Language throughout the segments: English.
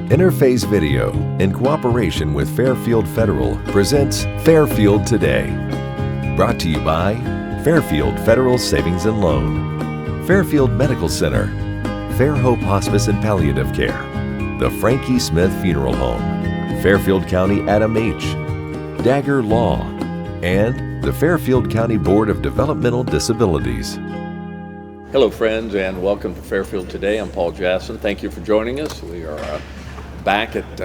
Interface Video, in cooperation with Fairfield Federal, presents Fairfield Today. Brought to you by Fairfield Federal Savings and Loan, Fairfield Medical Center, Fair Hope Hospice and Palliative Care, the Frankie Smith Funeral Home, Fairfield County Adam H., Dagger Law, and the Fairfield County Board of Developmental Disabilities. Hello friends, and welcome to Fairfield Today. I'm Paul Jasson. Thank you for joining us. We are back at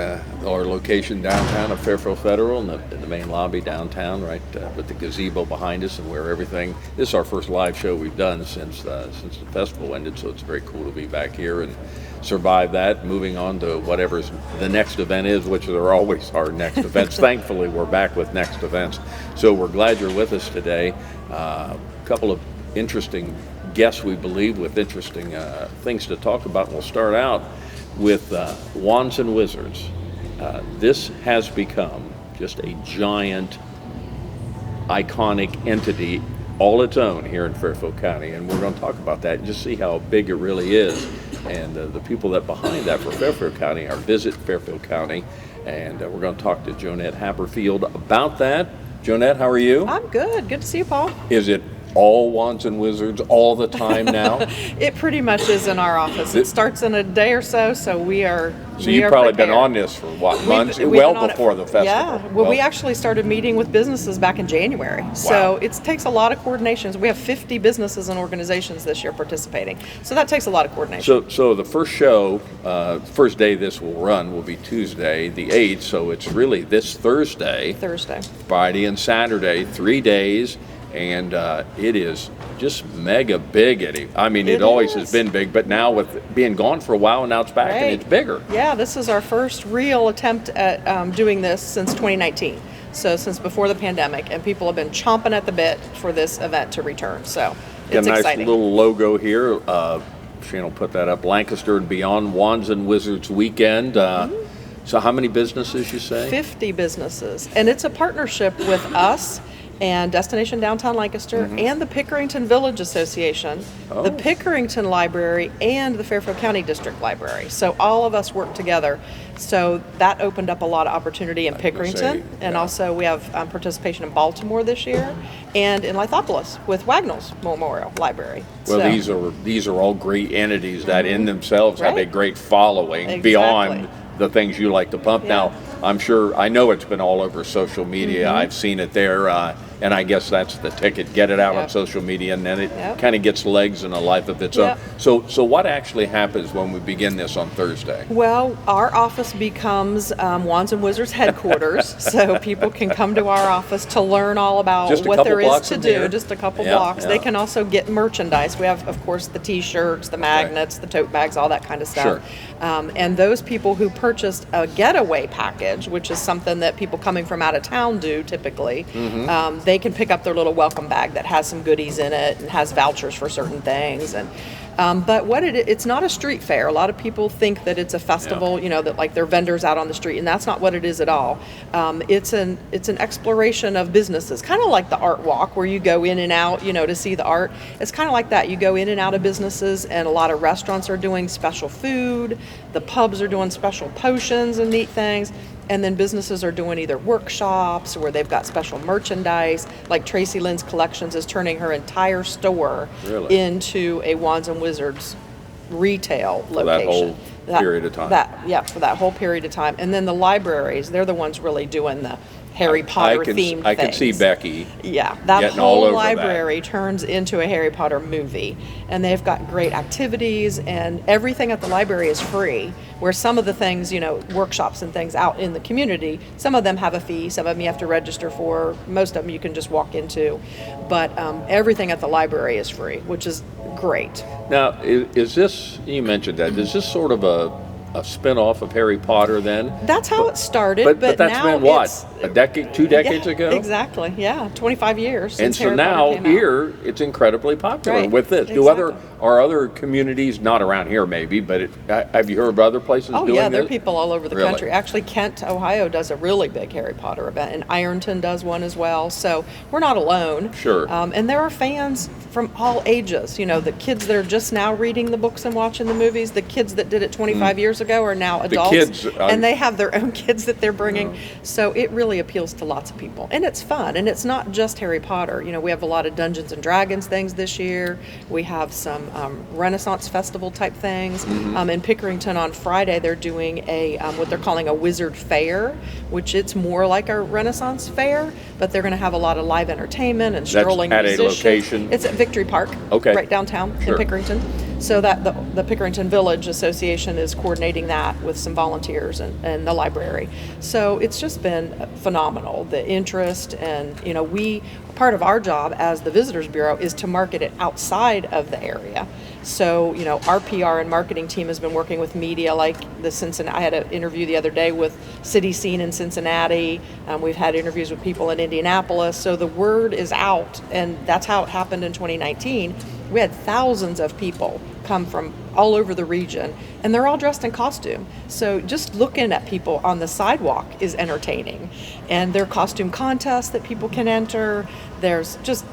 our location downtown of Fairfield Federal in the main lobby downtown, right with the gazebo behind us and where everything. This is our first live show we've done since the festival ended, so it's very cool to be back here and survive that. Moving on to whatever the next event is, which there always are next events. Thankfully, we're back with next events. So we're glad you're with us today. A couple of interesting guests, we believe, with interesting things to talk about. And we'll start out with Wands and Wizards. This has become just a giant, iconic entity all its own here in Fairfield County, and we're going to talk about that and just see how big it really is. And the people that behind that for Fairfield County are Visit Fairfield County, and we're going to talk to Jonette Haberfield about that. Jonette, how are you? I'm good. Good to see you, Paul. Is it all Wands and Wizards all the time now? It pretty much is in our office. It starts in a day or so, so we are. So you've probably been on this for what, months? Well before the festival. Yeah. Well, we actually started meeting with businesses back in January. Wow. So it takes a lot of coordination. We have 50 businesses and organizations this year participating. So that takes a lot of coordination. So the first show, first day this will run will be Tuesday, the 8th. So it's really this Thursday, Friday, and Saturday, 3 days. And it is just mega big. I mean, it always has been big, but now with being gone for a while, now it's back and it's bigger. Yeah, this is our first real attempt at doing this since 2019. So since before the pandemic, and people have been chomping at the bit for this event to return. So it's exciting. Nice little logo here. Shane will put that up. Lancaster and Beyond Wands and Wizards Weekend. So how many businesses, you say? 50 businesses. And it's a partnership with us and Destination Downtown Lancaster and the Pickerington Village Association, the Pickerington Library, and the Fairfield County District Library. So all of us work together. So that opened up a lot of opportunity in Pickerington, and also we have participation in Baltimore this year, and in Lithopolis with Wagnall's Memorial Library. Well, so, these are all great entities that in themselves have a great following beyond the things you like to pump. Now, I know it's been all over social media. I've seen it there, and I guess that's the ticket. Get it out on social media, and then it kind of gets legs and a life of its own. So what actually happens when we begin this on Thursday? Well, our office becomes Wands and Wizards headquarters, so people can come to our office to learn all about what there is to do. Just a couple blocks. They can also get merchandise. We have, of course, the T-shirts, the magnets, the tote bags, all that kind of stuff. And those people who purchased a getaway package, which is something that people coming from out of town do typically, they can pick up their little welcome bag that has some goodies in it and has vouchers for certain things. And but it's not a street fair. A lot of people think that it's a festival, that like they're vendors out on the street, and that's not what it is at all. It's an exploration of businesses, kind of like the art walk where you go in and out, to see the art. It's kind of like that. You go in and out of businesses, and a lot of restaurants are doing special food. The pubs are doing special potions and neat things. And then businesses are doing either workshops where they've got special merchandise. Like Tracy Lynn's Collections is turning her entire store into a Wands and Wizards retail location. For that whole period of time. For that whole period of time. And then the libraries, they're the ones really doing the Harry Potter themed things. I can see Becky. Yeah, that whole library turns into a Harry Potter movie, and they've got great activities, and everything at the library is free. Where some of the things, workshops and things out in the community, some of them have a fee, some of them you have to register for, most of them you can just walk into, but everything at the library is free, which is great. Now, is this, you mentioned that, is this sort of a spin-off of Harry Potter then? That's how it started. But that's now been what? A decade, 2 decades ago? Exactly, 25 years. And so now here, it's incredibly popular with this. Are other communities, not around here maybe, but have you heard of other places doing this? Oh yeah, there are people all over the country. Actually, Kent, Ohio does a really big Harry Potter event, and Ironton does one as well. So we're not alone. Sure. And there are fans from all ages. The kids that are just now reading the books and watching the movies, the kids that did it 25 years ago are now adults. Kids, and they have their own kids that they're bringing. So it really appeals to lots of people. And it's fun. And it's not just Harry Potter. You know, we have a lot of Dungeons and Dragons things this year. We have some Renaissance Festival type things. In Pickerington on Friday, they're doing a what they're calling a Wizard Fair, which it's more like a Renaissance fair, but they're going to have a lot of live entertainment and strolling musicians. At a location? It's at Victory Park, right downtown in Pickerington. So that the Pickerington Village Association is coordinating that with some volunteers and the library. So it's just been phenomenal, the interest. And, you know, part of our job as the Visitors Bureau is to market it outside of the area. So, you know, our PR and marketing team has been working with media like the Cincinnati. I had an interview the other day with City Scene in Cincinnati. We've had interviews with people in Indianapolis. So the word is out, and that's how it happened in 2019. We had thousands of people come from all over the region, and they're all dressed in costume. So just looking at people on the sidewalk is entertaining. And there are costume contests that people can enter. There's just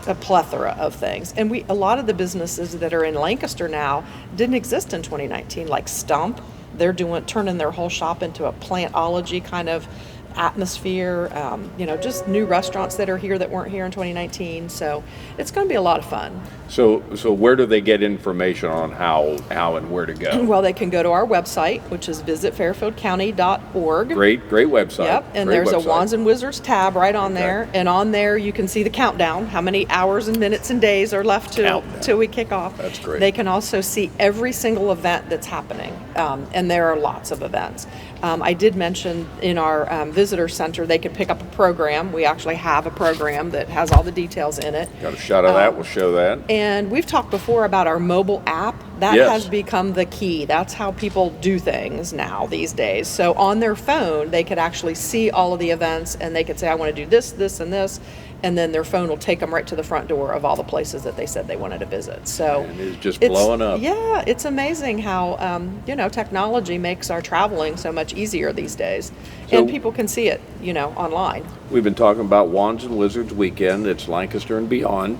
a plethora of things. And a lot of the businesses that are in Lancaster now didn't exist in 2019, like Stump. They're turning their whole shop into a plantology kind of atmosphere, you know, just new restaurants that are here that weren't here in 2019. So it's going to be a lot of fun. So where do they get information on how and where to go? Well, they can go to our website, which is visitfairfieldcounty.org. Great website. Yep, and there's a Wands and Wizards tab right on there. And on there you can see the countdown, how many hours and minutes and days are left till we kick off. That's great. They can also see every single event that's happening, and there are lots of events. I did mention in our visitor center they could pick up a program. We actually have a program that has all the details in it. Got a shot of that. We'll show that. And we've talked before about our mobile app. That has become the key. That's how people do things now these days. So on their phone, they could actually see all of the events, and they could say, I want to do this, this, and this. And then their phone will take them right to the front door of all the places that they said they wanted to visit. So and it's just blowing up. Yeah, it's amazing how you know, technology makes our traveling so much easier these days, and people can see it, you know, online. We've been talking about Wands and Wizards weekend. It's Lancaster and beyond.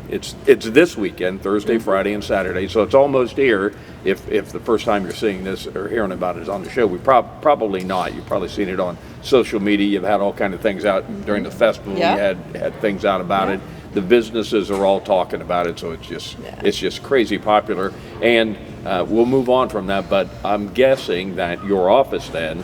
It's this weekend, Thursday, Friday, and Saturday. So it's almost here. If the first time you're seeing this or hearing about it is on the show, we probably not. You've probably seen it on social media. You've had all kind of things out during the festival. You had things out about it. The businesses are all talking about it, so it's just crazy popular. And we'll move on from that, but I'm guessing that your office then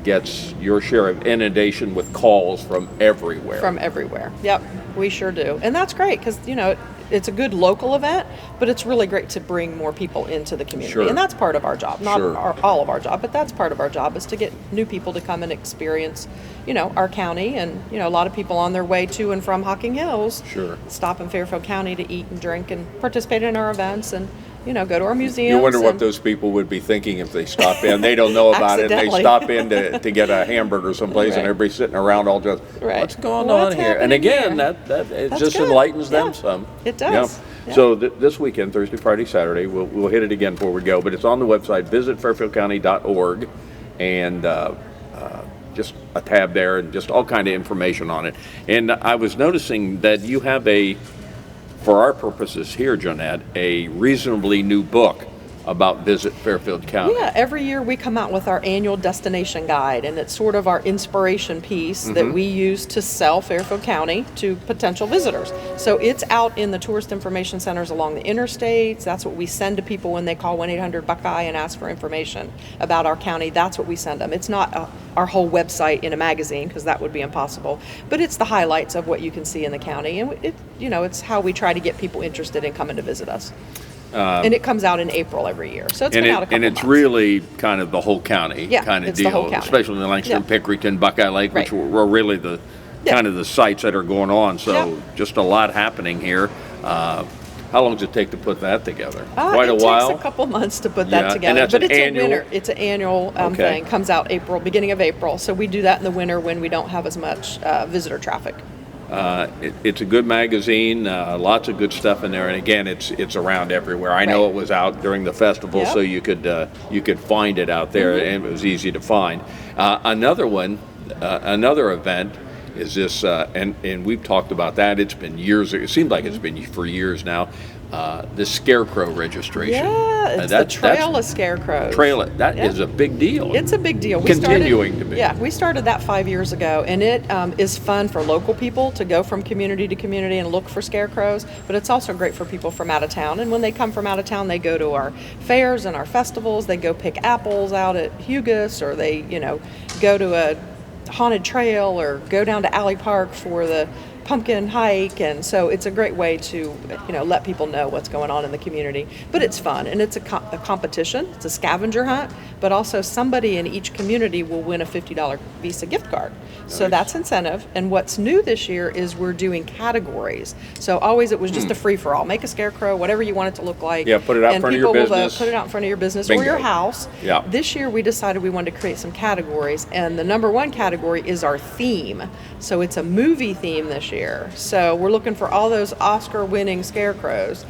gets your share of inundation with calls from everywhere. From everywhere. Yep, we sure do. And that's great because, you know, it's a good local event, but it's really great to bring more people into the community. Sure. And that's part of our job. Not Sure. all of our job, but that's part of our job, is to get new people to come and experience, you know, our county. And, you know, a lot of people on their way to and from Hocking Hills Sure. stop in Fairfield County to eat and drink and participate in our events and, you know, go to our museums. You wonder what those people would be thinking if they stop in. They don't know about it. They stop in to get a hamburger someplace, and everybody's sitting around all just, what's going on here? And again, here? that it That's just good. enlightens them some. It does. Yeah. So this weekend, Thursday, Friday, Saturday, we'll hit it again before we go, but it's on the website, visitfairfieldcounty.org, and just a tab there and just all kind of information on it. And I was noticing that you have for our purposes here, Jonette, a reasonably new book about Visit Fairfield County. Yeah, every year we come out with our annual destination guide, and it's sort of our inspiration piece that we use to sell Fairfield County to potential visitors. So it's out in the tourist information centers along the interstates. That's what we send to people when they call 1-800-BUCKEYE and ask for information about our county. That's what we send them. It's not our whole website in a magazine, because that would be impossible, but it's the highlights of what you can see in the county, and it's how we try to get people interested in coming to visit us. And it comes out in April every year, so it's been out a couple And it's months. really kind of the whole county kind of it's deal, the whole county. especially in Lancaster, Pickerington, Buckeye Lake, which were really the kind of the sites that are going on. So just a lot happening here. How long does it take to put that together? Quite a while. It takes a couple months to put that together, and that's but an it's annual? a winter. It's an annual thing. Comes out beginning of April. So we do that in the winter when we don't have as much visitor traffic. It's a good magazine, lots of good stuff in there, and again, it's around everywhere. I know it was out during the festival, so you could find it out there, and it was easy to find. Another event is this, and we've talked about that. It's been years. It seems like it's been for years now. the scarecrow registration. Yeah, it's the Trail of Scarecrows. That is a big deal. It's a big deal. Continuing to be. Yeah, we started that 5 years ago, and it is fun for local people to go from community to community and look for scarecrows, but it's also great for people from out of town. And when they come from out of town, they go to our fairs and our festivals. They go pick apples out at Hugus, or they, go to a haunted trail or go down to Alley Park for the pumpkin hike, and so it's a great way to let people know what's going on in the community. But it's fun, and it's a competition. It's a scavenger hunt, but also somebody in each community will win a $50 Visa gift card. Nice. So that's incentive. And what's new this year is we're doing categories. So always it was just a free-for-all. Make a scarecrow, whatever you want it to look like. Yeah, put it out in front of your business. Put it out in front of your business Bingo. or your house. Yeah. This year we decided we wanted to create some categories, and the number one category is our theme. So it's a movie theme this year. So we're looking for all those Oscar-winning scarecrows.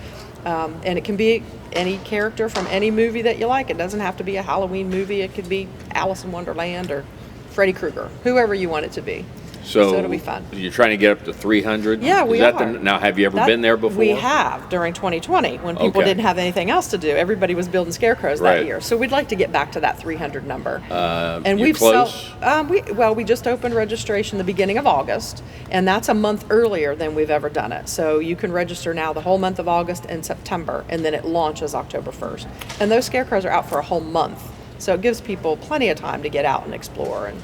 And it can be any character from any movie that you like. It doesn't have to be a Halloween movie. It could be Alice in Wonderland or Freddy Krueger, whoever you want it to be. So it'll be fun. You're trying to get up to 300? Yeah, we are. Now, have you ever been there before? We have, during 2020, when people didn't have anything else to do. Everybody was building scarecrows that year. So we'd like to get back to that 300 number. And we've close? We just opened registration the beginning of August, and that's a month earlier than we've ever done it. So you can register now the whole month of August and September, and then it launches October 1st. And those scarecrows are out for a whole month. So it gives people plenty of time to get out and explore and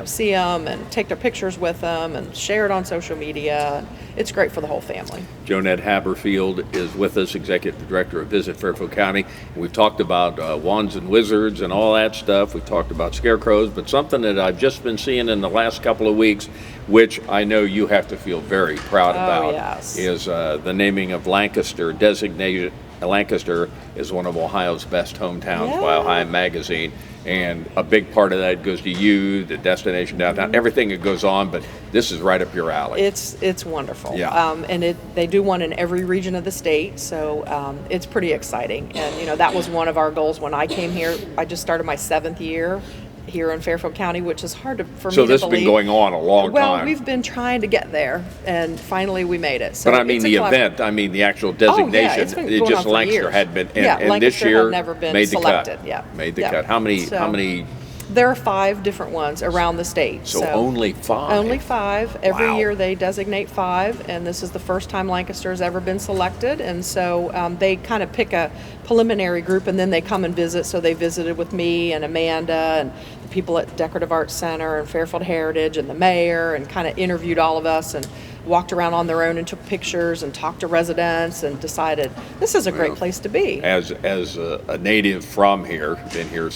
see them and take their pictures with them and share it on social media. It's great for the whole family. Jonette Haberfield is with us, Executive Director of Visit Fairfield County. We've talked about wands and wizards and all that stuff. We've talked about scarecrows, but something that I've just been seeing in the last couple of weeks, which I know you have to feel very proud about, is the naming of Lancaster. Designated Lancaster is one of Ohio's best hometowns by Ohio Magazine. And a big part of that goes to you, the destination downtown, everything that goes on, but this is right up your alley. It's wonderful. Yeah. And they do one in every region of the state, so it's pretty exciting. And, that was one of our goals when I came here. I just started my 7th year here in Fairfield County, which is hard for me to believe. So this has been going on a long time. Well, we've been trying to get there, and finally we made it. So but I mean the event, the actual designation. It's been going on for Lancaster years. had been, and this Lancaster year had never been made the selected. cut. Made the cut. How many? There are 5 different ones around the state. So only 5? Only 5. Every Wow. year they designate 5, and this is the first time Lancaster has ever been selected. And so they kind of pick a preliminary group, and then they come and visit. So they visited with me and Amanda and the people at Decorative Arts Center and Fairfield Heritage and the mayor, and kind of interviewed all of us and walked around on their own and took pictures and talked to residents and decided this is a great place to be. As a native from here, been here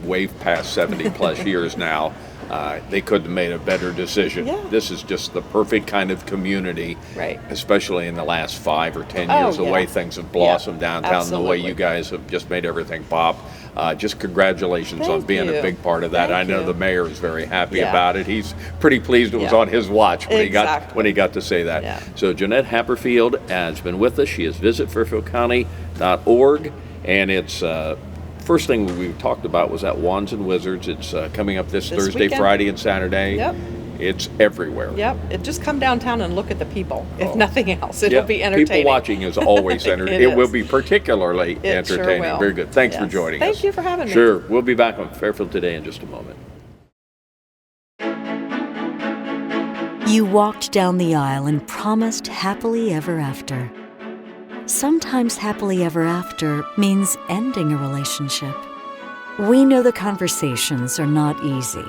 way past 70 plus years now, they couldn't have made a better decision. Yeah. This is just the perfect kind of community, right? Especially in the last 5 or 10 years, the way things have blossomed downtown, and the way you guys have just made everything pop. Just congratulations on being a big part of that. I know the mayor is very happy about it. He's pretty pleased it was on his watch when he got to say that. Yeah. So Jonette Haberfield has been with us. She is visitfairfieldcounty.org, and it's first thing we talked about was that Wands and Wizards. It's coming up this Thursday, weekend. Friday, and Saturday. Yep. It's everywhere. Yep. Just come downtown and look at the people. If nothing else, it'll be entertaining. People watching is always entertaining. It will be particularly entertaining. Sure will. Very good. Thanks for joining us. Thank you for having me. Sure. We'll be back on Fairfield Today in just a moment. You walked down the aisle and promised happily ever after. Sometimes happily ever after means ending a relationship. We know the conversations are not easy.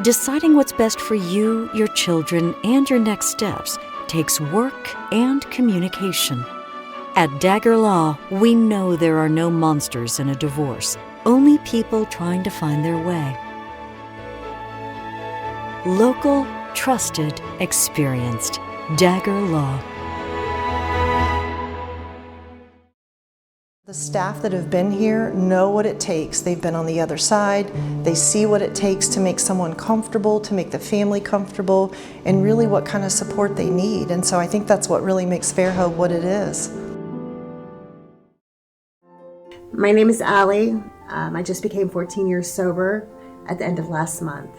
Deciding what's best for you, your children, and your next steps takes work and communication. At Dagger Law, we know there are no monsters in a divorce, only people trying to find their way. Local, trusted, experienced. Dagger Law. The staff that have been here know what it takes. They've been on the other side. They see what it takes to make someone comfortable, to make the family comfortable, and really what kind of support they need. And so I think that's what really makes Fairfield what it is. My name is Allie. I just became 14 years sober at the end of last month.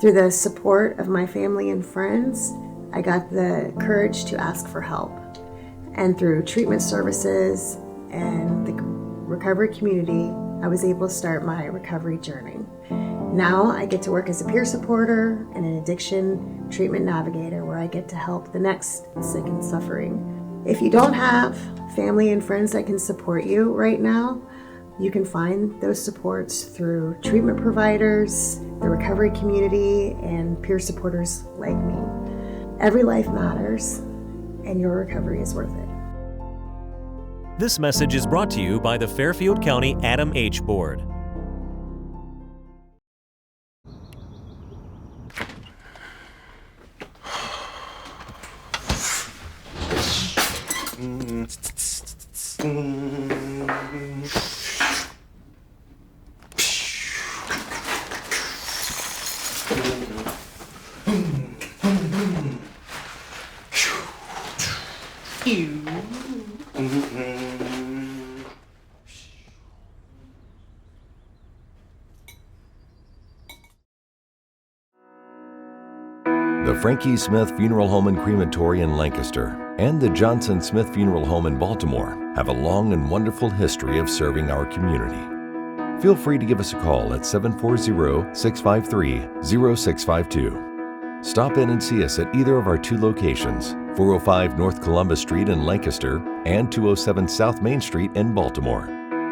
Through the support of my family and friends, I got the courage to ask for help. And through treatment services and the recovery community, I was able to start my recovery journey. Now I get to work as a peer supporter and an addiction treatment navigator, where I get to help the next sick and suffering. If you don't have family and friends that can support you right now, you can find those supports through treatment providers, the recovery community, and peer supporters like me. Every life matters, and your recovery is worth it. This message is brought to you by the Fairfield County Adam H. Board. The Frankie Smith Funeral Home and Crematory in Lancaster and the Johnson Smith Funeral Home in Baltimore have a long and wonderful history of serving our community. Feel free to give us a call at 740-653-0652. Stop in and see us at either of our two locations, 405 North Columbus Street in Lancaster and 207 South Main Street in Baltimore.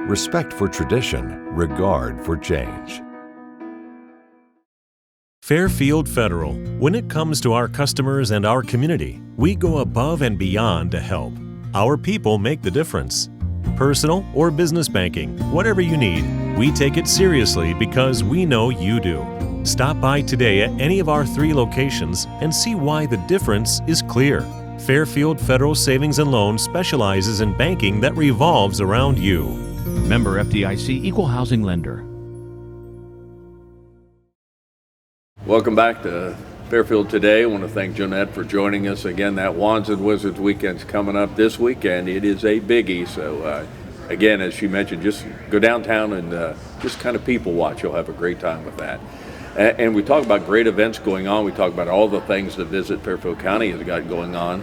Respect for tradition, regard for change. Fairfield Federal. When it comes to our customers and our community, we go above and beyond to help. Our people make the difference. Personal or business banking, whatever you need, we take it seriously because we know you do. Stop by today at any of our 3 locations and see why the difference is clear. Fairfield Federal Savings and Loan specializes in banking that revolves around you. Member FDIC Equal Housing Lender. Welcome back to Fairfield Today. I want to thank Jonette for joining us again. That Wands and Wizards weekend's coming up this weekend. It is a biggie. So again, as she mentioned, just go downtown and just kind of people watch. You'll have a great time with that. And we talk about great events going on. We talk about all the things that Visit Fairfield County has got going on.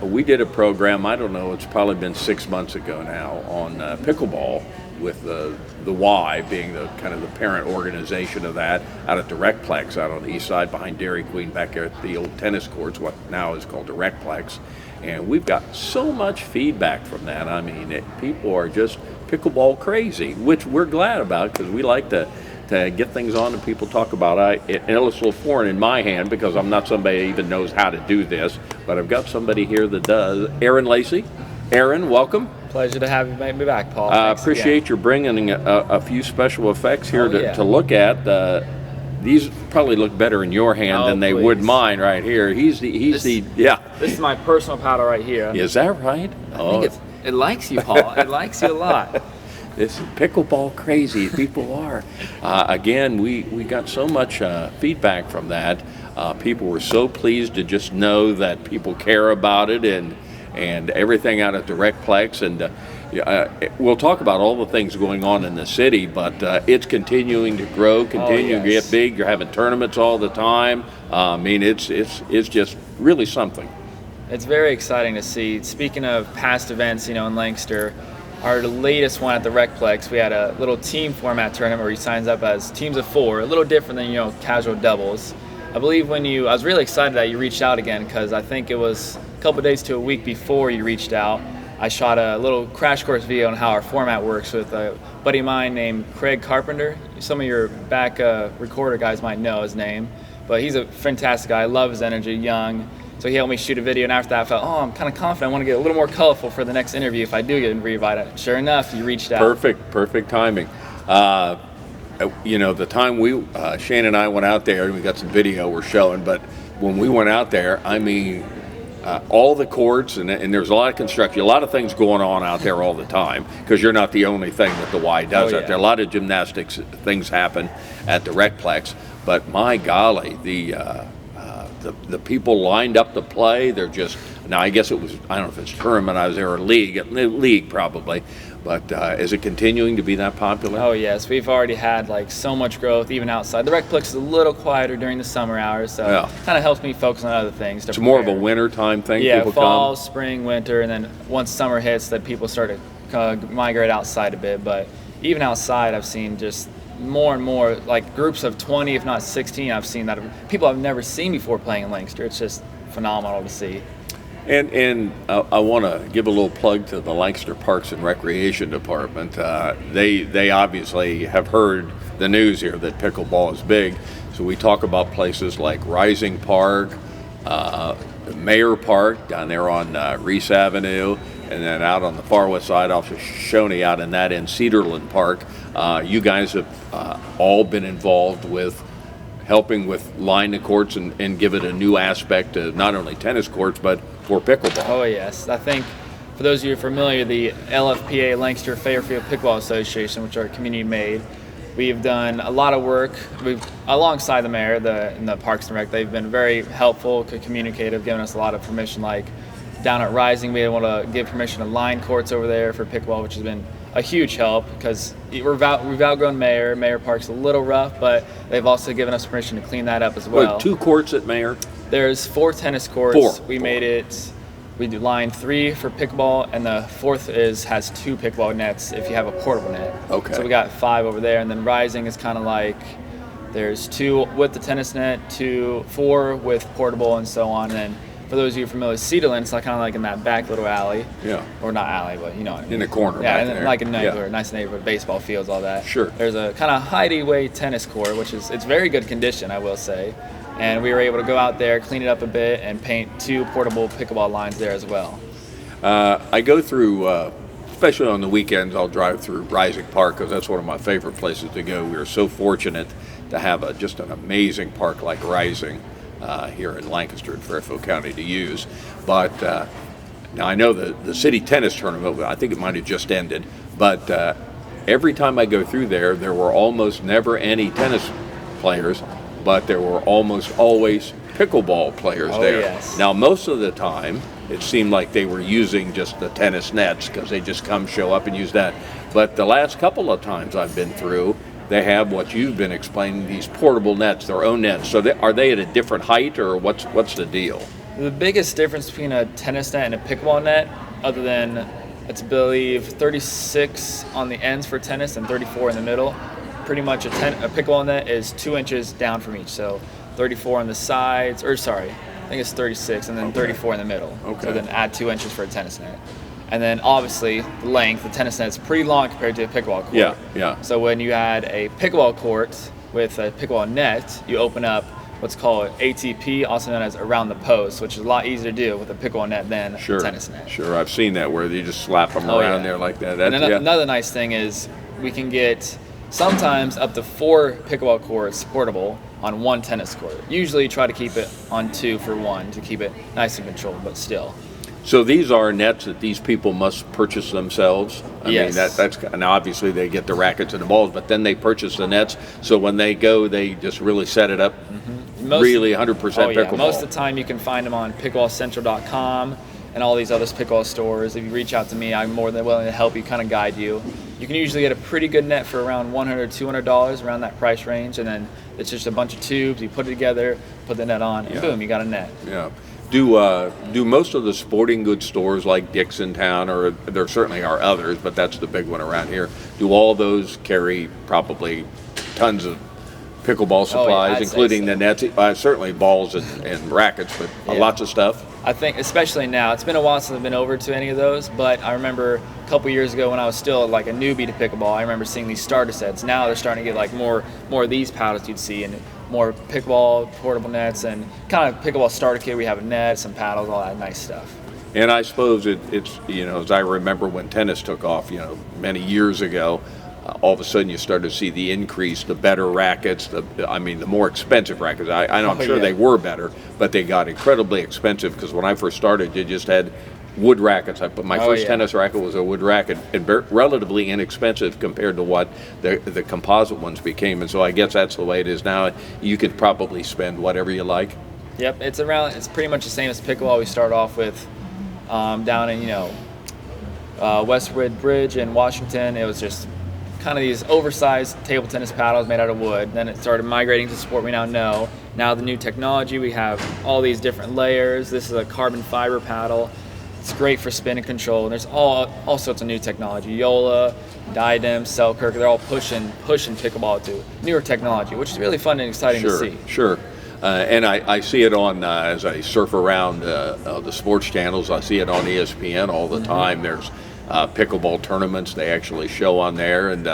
We did a program, I don't know, it's probably been 6 months ago now, on pickleball, with the Y being the kind of the parent organization of that, out at the Rec Plex out on the east side behind Dairy Queen, back at the old tennis courts, what now is called the Rec Plex. And we've got so much feedback from that. I mean, people are just pickleball crazy, which we're glad about because we like to get things on and people talk about it. And it's a little foreign in my hand because I'm not somebody that even knows how to do this, but I've got somebody here that does. Lacey. Aaron, welcome. Pleasure to have you me back, Paul. I appreciate you bringing a few special effects here to look at. These probably look better in your hand than they would mine right here. This is my personal paddle right here. Is that right? I think it likes you, Paul. It likes you a lot. This is pickleball crazy. People are. Again, we got so much feedback from that. People were so pleased to just know that people care about it and everything out at the Rec Plex. And we'll talk about all the things going on in the city, but it's continuing to grow, to get big. You're having tournaments all the time. I mean, it's just really something. It's very exciting to see. Speaking of past events, in Lancaster, our latest one at the Rec Plex, we had a little team format tournament where you signs up as teams of 4, a little different than casual doubles. I believe I was really excited that you reached out again because I think it was a couple days to a week before you reached out. I shot a little crash course video on how our format works with a buddy of mine named Craig Carpenter. Some of your back recorder guys might know his name, but he's a fantastic guy. I love his energy, young. So he helped me shoot a video, and after that I felt, I'm kind of confident. I want to get a little more colorful for the next interview if I do get invited. Sure enough, you reached out. Perfect timing. The time Shane and I went out there, and we got some video we're showing, but when we went out there, I mean, all the courts, and there's a lot of construction, a lot of things going on out there all the time, because you're not the only thing that the Y does out there. A lot of gymnastics things happen at the Rec Plex, but my golly, the people lined up to play. They're just, now I guess it was, I don't know if it's tournament I was there or league probably, But is it continuing to be that popular? Oh yes, we've already had like so much growth even outside. The Rec Plex is a little quieter during the summer hours, so kind of helps me focus on other things. It's more of a winter time thing. Yeah, people fall, come. spring, winter, and then once summer hits, that people start to migrate outside a bit. But even outside, I've seen just more and more, like groups of 20, if not 16. I've seen that people I've never seen before playing in Lancaster. It's just phenomenal to see. And I want to give a little plug to the Lancaster Parks and Recreation Department. They obviously have heard the news here that pickleball is big. So we talk about places like Rising Park, Mayor Park down there on Reese Avenue, and then out on the far west side off of Shoshone out in that end, Cedarland Park. You guys have all been involved with helping with line the courts and give it a new aspect to not only tennis courts but for pickleball. Oh yes, I think for those of you familiar, the LFPA, Lancaster Fairfield Pickleball Association, which are community made, we've done a lot of work. We've alongside the mayor, in the Parks and Rec, they've been very helpful, communicative, giving us a lot of permission. Like down at Rising, we able to give permission to line courts over there for pickleball, which has been a huge help because we've outgrown Mayor Park's a little rough, but they've also given us permission to clean that up as well. Wait, 2 courts at Mayor? There's 4 tennis courts. Four. We do line 3 for pickleball, and the 4th has 2 pickleball nets if you have a portable net. Okay. So we got 5 over there, and then Rising is kind of like there's 2 with the tennis net, 4 with portable, and so on. And then for those of you familiar with Cedarland, it's kind of like in that back little alley. Yeah. Or not alley, but you know what I mean. In the corner. Yeah, back and there. like a neighborhood, nice neighborhood, baseball fields, all that. Sure. There's a kind of hideaway tennis court, which it's very good condition, I will say. And we were able to go out there, clean it up a bit, and paint 2 portable pickleball lines there as well. I go through, especially on the weekends, I'll drive through Rising Park because that's one of my favorite places to go. We are so fortunate to have just an amazing park like Rising here in Lancaster and Fairfield County to use. But now I know the city tennis tournament, I think it might have just ended, but every time I go through there were almost never any tennis players, but there were almost always pickleball players there. Yes. Now, most of the time, it seemed like they were using just the tennis nets because they just come, show up, and use that. But the last couple of times I've been through, they have what you've been explaining, these portable nets, their own nets. So are they at a different height, or what's the deal? The biggest difference between a tennis net and a pickleball net, other than it's, I believe, 36 on the ends for tennis and 34 in the middle. Pretty much a pickleball net is 2 inches down from each, so 34 on the sides, I think it's 36, and then 34 in the middle. Okay. So then add 2 inches for a tennis net. And then obviously the length, the tennis net is pretty long compared to a pickleball court. Yeah. So when you add a pickleball court with a pickleball net, you open up what's called ATP, also known as around the post, which is a lot easier to do with a pickleball net than a tennis net. Sure, I've seen that where you just slap them around there like that. And another nice thing is we can get sometimes up to 4 pickleball courts portable on 1 tennis court. Usually try to keep it on 2 for 1 to keep it nice and controlled, but still. So these are nets that these people must purchase themselves? Yes. I mean, that's, and obviously they get the rackets and the balls, but then they purchase the nets, so when they go, they just really set it up really 100% pickleball. Most of the time you can find them on pickleballcentral.com and all these other pickleball stores. If you reach out to me, I'm more than willing to help you, kind of guide you. You can usually get a pretty good net for around $100, $200, around that price range, and then it's just a bunch of tubes. You put it together, put the net on, and boom, you got a net. Yeah. Do most of the sporting goods stores like Dixon Town, or there certainly are others, but that's the big one around here, do all those carry probably tons of pickleball supplies, including the nets, certainly balls and rackets, but lots of stuff? I think especially now, it's been a while since I've been over to any of those, but I remember a couple years ago when I was still like a newbie to pickleball, I remember seeing these starter sets. Now they're starting to get like more of these paddles you'd see, and more pickleball portable nets, and kind of pickleball starter kit. We have a net, some paddles, all that nice stuff. And I suppose it's as I remember when tennis took off, many years ago, all of a sudden you started to see the increase, the better rackets, the more expensive rackets. I'm sure they were better, but they got incredibly expensive because when I first started, you just had wood rackets. My first tennis racket was a wood racket, and relatively inexpensive compared to what the composite ones became. And so I guess that's the way it is now. You could probably spend whatever you like. Yep, it's pretty much the same as pickleball. We start off with down in Westwood Bridge in Washington. It was just kind of these oversized table tennis paddles made out of wood. Then it started migrating to sport we now know. Now the new technology, we have all these different layers. This is a carbon fiber paddle. It's great for spin and control. And there's all sorts of new technology. Yola, Diadem, Selkirk, they're all pushing pickleball to newer technology, which is really fun and exciting to see. Sure. And I see it on, as I surf around the sports channels, I see it on ESPN all the time. There's pickleball tournaments they actually show on there. And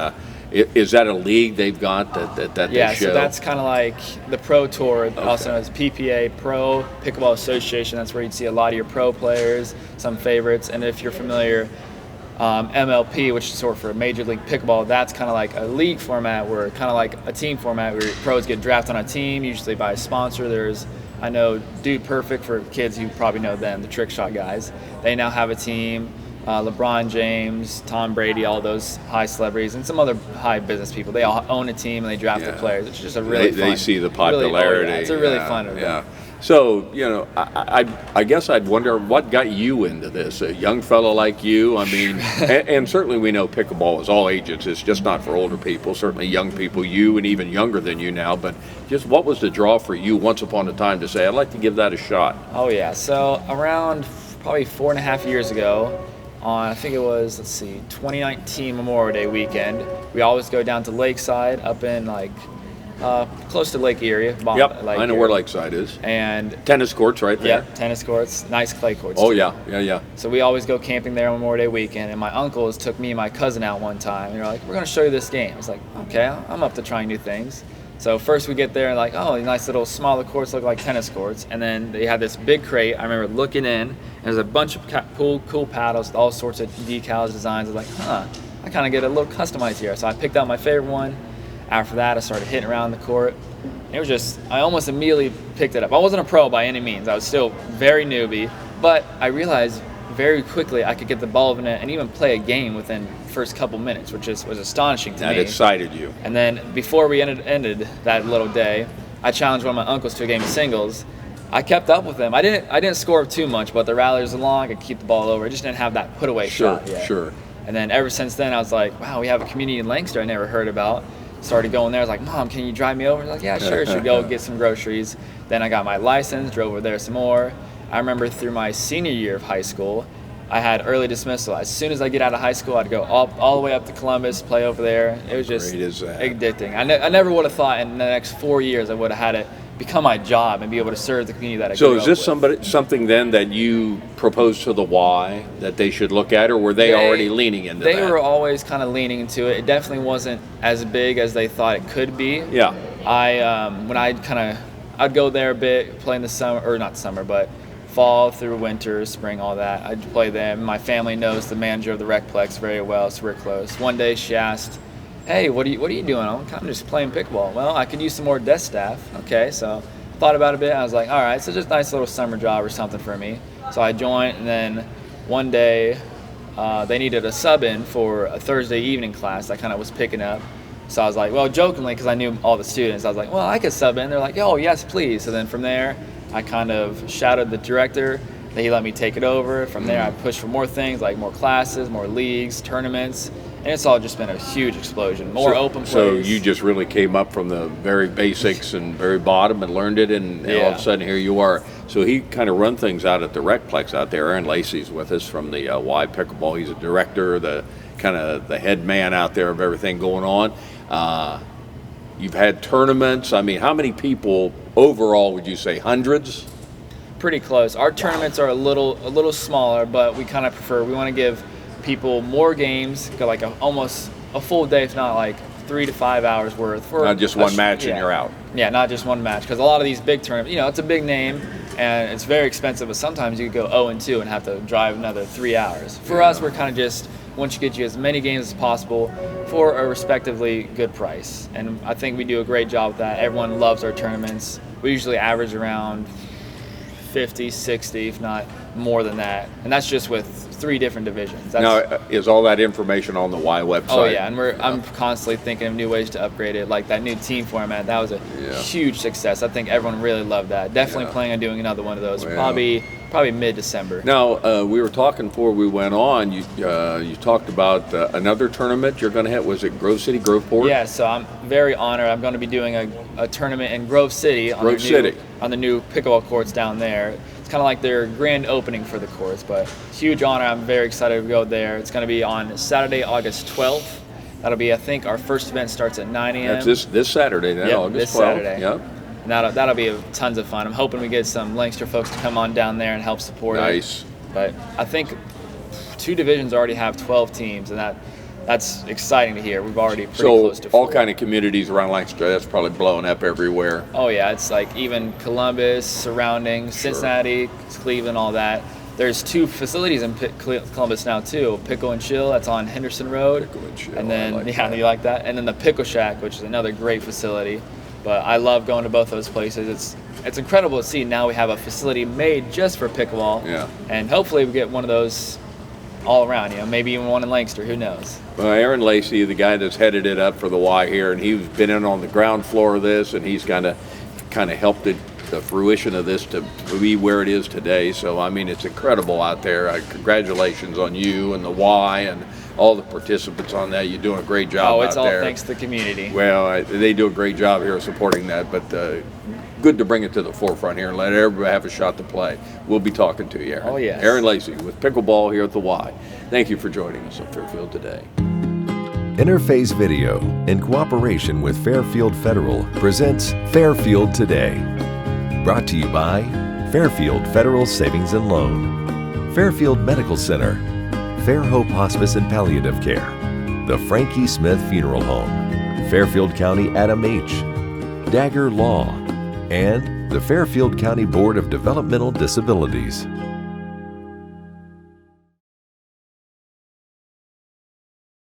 is that a league they've got that they show? Yeah, so that's kind of like the Pro Tour, also known as PPA, Pro Pickleball Association. That's where you'd see a lot of your pro players, some favorites. And if you're familiar, MLP, which is sort of for Major League Pickleball, that's kind of like a league format where kind of like a team format where pros get drafted on a team, usually by a sponsor. There's, I know, Dude Perfect for kids, you probably know them, the trick shot guys. They now have a team. LeBron James, Tom Brady, all those high celebrities, and some other high business people. They all own a team and they draft the players. It's just a really fun. They see the popularity. It's a really fun event. Yeah. So, I guess I'd wonder what got you into this, a young fellow like you. I mean, and certainly we know pickleball is all ages. It's just not for older people, certainly young people, you and even younger than you now. But just what was the draw for you once upon a time to say, I'd like to give that a shot? Oh, yeah. So around probably 4.5 years ago, on, I think it was, 2019 Memorial Day weekend, we always go down to Lakeside up in close to Lake Erie. Yep, I know where Lakeside is. And tennis courts right there. Yeah, tennis courts, nice clay courts. Oh, too. yeah. So we always go camping there on Memorial Day weekend, and my uncles took me and my cousin out one time, and they're like, we're going to show you this game. I was like, okay, I'm up to trying new things. So first we get there and nice little smaller courts look like tennis courts. And then they had this big crate. I remember looking in, and there's a bunch of cool paddles with all sorts of decals, designs. I was like, I kind of get a little customized here. So I picked out my favorite one. After that, I started hitting around the court. It was just, I almost immediately picked it up. I wasn't a pro by any means. I was still very newbie. But I realized very quickly I could get the ball in it and even play a game within the first couple minutes, which was astonishing to me. That excited you. And then before we ended that little day, I challenged one of my uncles to a game of singles. I kept up with him. I didn't score too much, but the rally was long. I could keep the ball over. I just didn't have that put away shot yet. Sure. And then ever since then, I was like, wow, we have a community in Lancaster I never heard about. Started going there. I was like, Mom, can you drive me over? She's like, yeah, sure. Should go get some groceries. Then I got my license, drove over there some more. I remember through my senior year of high school, I had early dismissal. As soon as I get out of high school, I'd go all the way up to Columbus, play over there. It was just addicting. I never would have thought in the next 4 years I would have had it become my job and be able to serve the community that I grew up with. So is this something then that you proposed to the Y that they should look at, or were they already leaning into that? They were always kind of leaning into it. It definitely wasn't as big as they thought it could be. Yeah. I'd go there a bit, play in the summer, or not summer, but fall through winter, spring, all that. I'd play them. My family knows the manager of the Rec Plex very well, so we're close. One day she asked, hey, what are you doing? I'm kind of just playing pickleball. Well, I could use some more desk staff. Okay, so thought about it a bit. I was like, all right, so just a nice little summer job or something for me. So I joined, and then one day they needed a sub-in for a Thursday evening class I kind of was picking up. So I was like, well, jokingly, because I knew all the students, I was like, well, I could sub in. They're like, oh, yes, please. So then from there, I kind of shadowed the director. Then he let me take it over. From there, I pushed for more things, like more classes, more leagues, tournaments. And it's all just been a huge explosion. More open plays. So you just really came up from the very basics and very bottom and learned it, and all of a sudden here you are. So he kind of run things out at the Rec Plex out there. Aaron Lacey's with us from the Y Pickleball. He's a director, the kind of the head man out there of everything going on. You've had tournaments. I mean, how many people overall would you say? Hundreds? Pretty close. Our tournaments are a little smaller, but we kind of prefer. We want to give people more games, like almost a full day, if not like 3 to 5 hours worth. For not just one match and you're out. Yeah, not just one match, because a lot of these big tournaments, it's a big name and it's very expensive, but sometimes you could go 0-2 and have to drive another 3 hours. For us, we're kind of just, once you get you as many games as possible for a respectively good price. And I think we do a great job with that. Everyone loves our tournaments. We usually average around 50, 60, if not more than that. And that's just with 3 different divisions. Now, is all that information on the Y website? Oh, yeah, and I'm constantly thinking of new ways to upgrade it, like that new team format. That was a huge success. I think everyone really loved that. Definitely planning on doing another one of those. Probably probably mid-December. Now, we were talking before we went on, you talked about another tournament you're going to have. Was it Grove City, Groveport? Yeah, so I'm very honored. I'm going to be doing a tournament in Grove City on the new pickleball courts down there. It's kind of like their grand opening for the courts, but huge honor. I'm very excited to go there. It's going to be on Saturday, August 12th. That'll be, I think, our first event starts at 9 a.m. That's this Saturday, then, August 12th. This Saturday. Yep. And that'll be tons of fun. I'm hoping we get some Lancaster folks to come on down there and help support it. Nice. But I think 2 divisions already have 12 teams, and that's exciting to hear. We've already pretty close to 4. All kind of communities around Lancaster, that's probably blowing up everywhere. Oh yeah, it's like even Columbus, surrounding, Cincinnati, Cleveland, all that. There's 2 facilities in Columbus now too. Pickle and Chill, that's on Henderson Road. Pickle and Chill, and then you like that. And then the Pickle Shack, which is another great facility. But I love going to both those places. It's incredible to see now we have a facility made just for pickleball. Yeah. And hopefully we get one of those all around, maybe even one in Lancaster, who knows. Well, Aaron Lacey, the guy that's headed it up for the Y here, and he's been in on the ground floor of this, and he's kind of helped the fruition of this to be where it is today. So, I mean, it's incredible out there. Congratulations on you and the Y and all the participants on that. You're doing a great job out there. Oh, it's all thanks to the community. Well, they do a great job here supporting that, but good to bring it to the forefront here and let everybody have a shot to play. We'll be talking to you, Aaron. Oh, yes. Aaron Lacey with Pickleball here at the Y. Thank you for joining us on Fairfield Today. Interface Video, in cooperation with Fairfield Federal, presents Fairfield Today. Brought to you by Fairfield Federal Savings and Loan, Fairfield Medical Center, Fair Hope Hospice and Palliative Care, the Frankie Smith Funeral Home, Fairfield County Adam H., Dagger Law, and the Fairfield County Board of Developmental Disabilities.